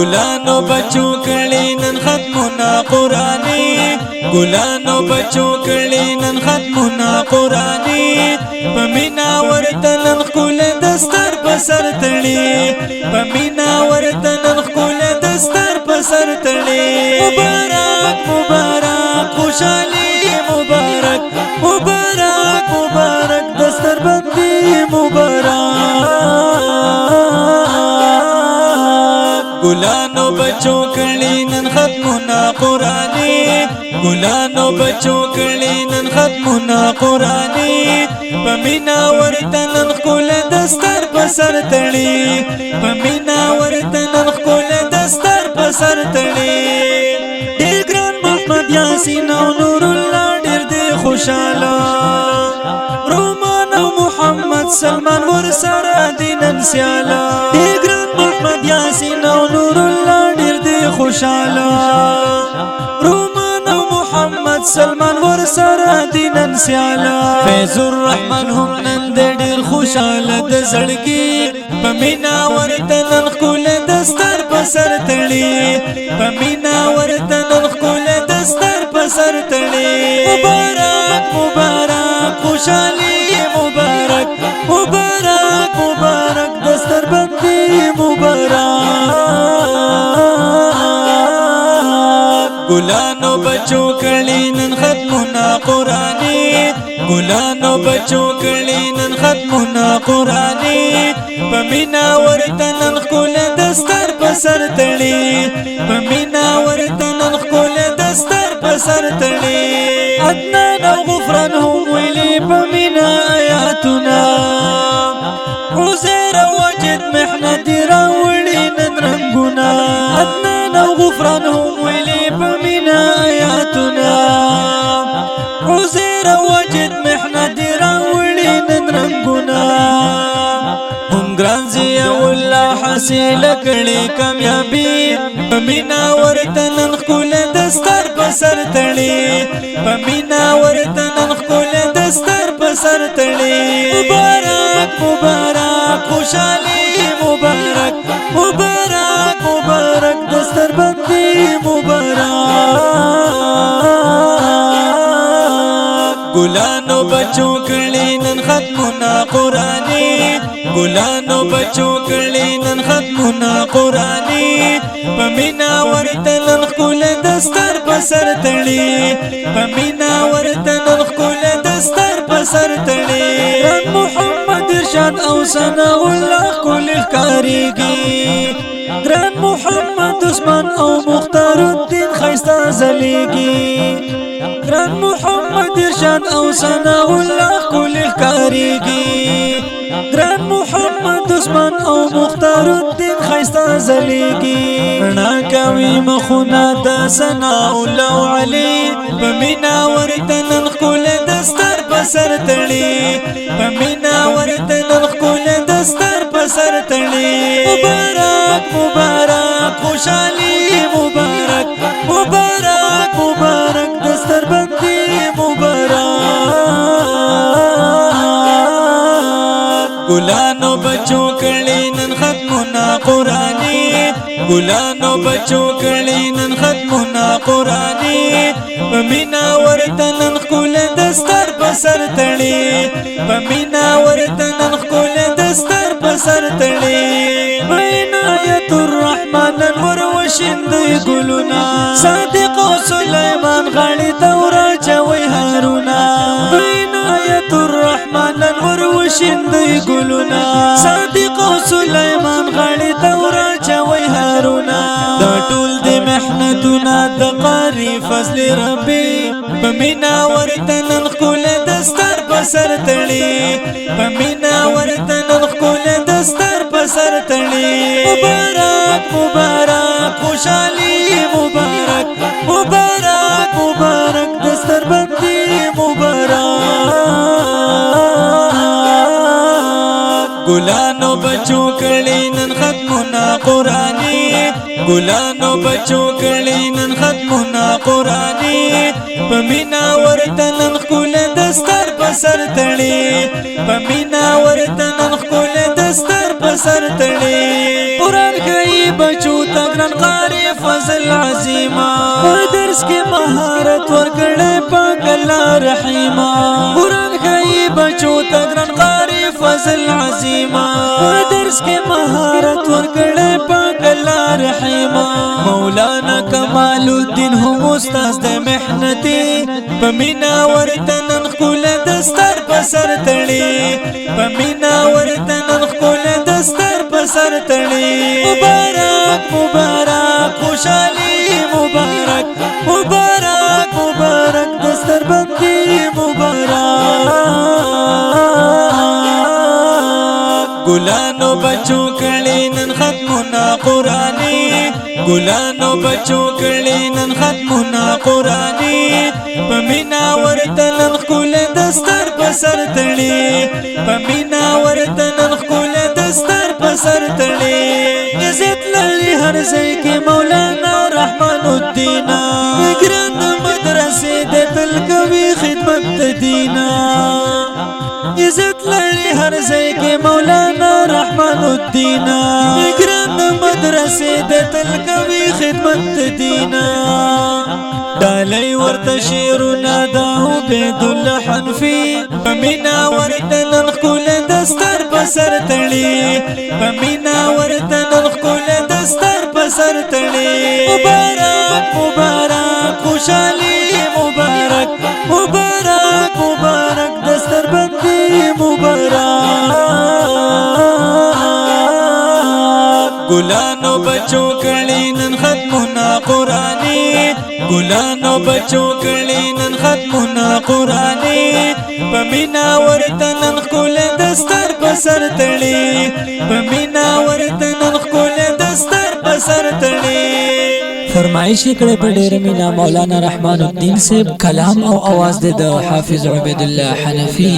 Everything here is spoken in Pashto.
ګلانو بچو کړي نن ختمونه قرآني ګلانو بچو کړي نن ختمونه قرآني په مینا ورته نن خپل دستر په سر تړي په مینا ورته نن خپل دستر په سر تړي مبارک مبارک خوشالي مبارک مبارک مبارک دستر بندي مبارک ګلانو بچو کړي نن ختمونه قرآني ګلانو بچو کړي نن ختمونه قرآني په مینا ورته نن خپل دستر په سر تړي په مینا ورته نن خپل دستر په سر تړي ډېر ګران محمد یاسین او نور الله ډېر دې خوشاله رومان او محمد سلمان ورسره دي نن سیاله ډېر ګران محمد یاسین او نور الله ډېر دې خوشاله رومان او محمد سلمان ورسره دي نن سیاله فیض الرحمن هم نن ډېر خوشاله د زړګي په مینا ورته نن خپل دستر په سر تړي په مینا ورته نن خپل دستر په سر تړي مبارک مبارک خوشالي مبارک مبارک مبارک دستر بندي مبارک ګلانو بچو کړي نن ختمونه قرآني ګلانو بچو کړي نن ختمونه قرآني په مینا ورته نن خپل دستر په سر تړي په مینا ورته نن خپل دستر په سر تړي عدنان او غفران هم ویلي په مینا آیاتنا عزیر او وجد محنت راوړي نن رنګونه عدنان او غفران هم ویلي په مینا آیاتنا عزیر او وجد محنت راوړي نن رنګونه هم ګران ضیاء الله حاصل کړي کامیابی په مینا ورته نن خپل دستر په سر تړي په مینا ورته نن خپل دستر په سر تړي مبارک مبارک خوشالي مبارک مبارک مبارک دستر بندي مبارک ګلانو بچو کړي نن ختمونه قرآني ګلانو بچو کړي نن ختمونه قرآني په مینا ورته نن خپل دستر په سر تړي په مینا ورته نن خپل دستر په سر تړي محمد ارشاد او ثناء الله کل ښکاریږي ګران محمد عثمان او مختار الدین ښایسته ځلیږي ګران محمد ارشاد او ثناء الله کل ښکاریږي ګران محمد عثمان او مختار الدین ښایسته ځلیږي رڼا کوي مخونه د ثناء الله علي په مینا ورته نن خپل دستر په سر تړي په مینا ورته نن خپل دستر په سر تړي مبارک مبارک خوشالي مبارک مبارک مبارک دستر بندي مبارک ګلانو بچو کړي نن ختمونه قرآني ګلانو بچو کړي نن ختمونه قرآني په مینا ورته نن خپل دستر په سر تړي په مینا ورته نن خپل دستر په سر تړي عنایت الرحمن انور وشیندي ګلونه صادق او سلیمان غاړي تورا چوي هارونا عنایت الرحمن انور وشیندي ګلونه صادق او سلیمان غاړي تورا چوي هارونا دا ټول د محنتونه د قاری فضل ربي په مینا ورته نن خپل دستر په سر تړي په مینا ورته نن خپل دستر په سر تړي مبارک مبارک خوشالي مبارک مبارک مبارک دستر بندي مبارک ګلانو بچو کړي نن ختمونه قرآني ګلانو بچو کړي نن ختمونه قرآني په مینا ورته نن خپل دستر په سر تړي په مینا ورته نن خپل دستر په سر تړي قرآن کوي بچو تا ګران عظیما درس کې مهارت ورکړې پاک الله رحیما قرآن ښایي بچو ته ګران قاری فضل عظیما درس کې مهارت ورکړې پاک الله رحیما مولانا کمال الدین هم استاد د محنتي پمینا ورته نن خپل دستر په سر تړي پمینا ورته نن خپل دستر په سر تړي مبارک مبارک خوشالي مبارک مبارک مبارک دستر بندي مبارک ګلانو بچو کړي نن ختمونه قرآني ګلانو بچو کړي نن ختمونه قرآني پمینا ورته نن خپل دستر په سر تړي پمینا ورته نن خپل دستر په سر تړي عزت لري هر ځای کې مولانا رحمان الدین ګران مدرسې د تل کوي خدمت د دین عزت لري هر ځای کې مولانا رحمان الدین ګران مدرسې د تل کوي خدمت د دین ډالۍ ورته شعرونه د عبید الله حنفي پمینا ورته نن ښکل دستر په سر تړي پمینا ورته نن ښکل دستر په سر تړي مبارک مبارک خوشالي مبارک مبارک مبارک دستر بندي مبارک ګلانو بچو کړي نن ختمونه قرآني ګلانو بچو کړي نن ختمونه قرآني پمینا ورته نن ښکل دستر په سر تړي پمینا ورته نن ښکل دستر په سر تړي فرمایش کړي په ډېر مینا مولانا رحمان الدین صاحب کلام او आवाज د حافظ عبید الله حنفی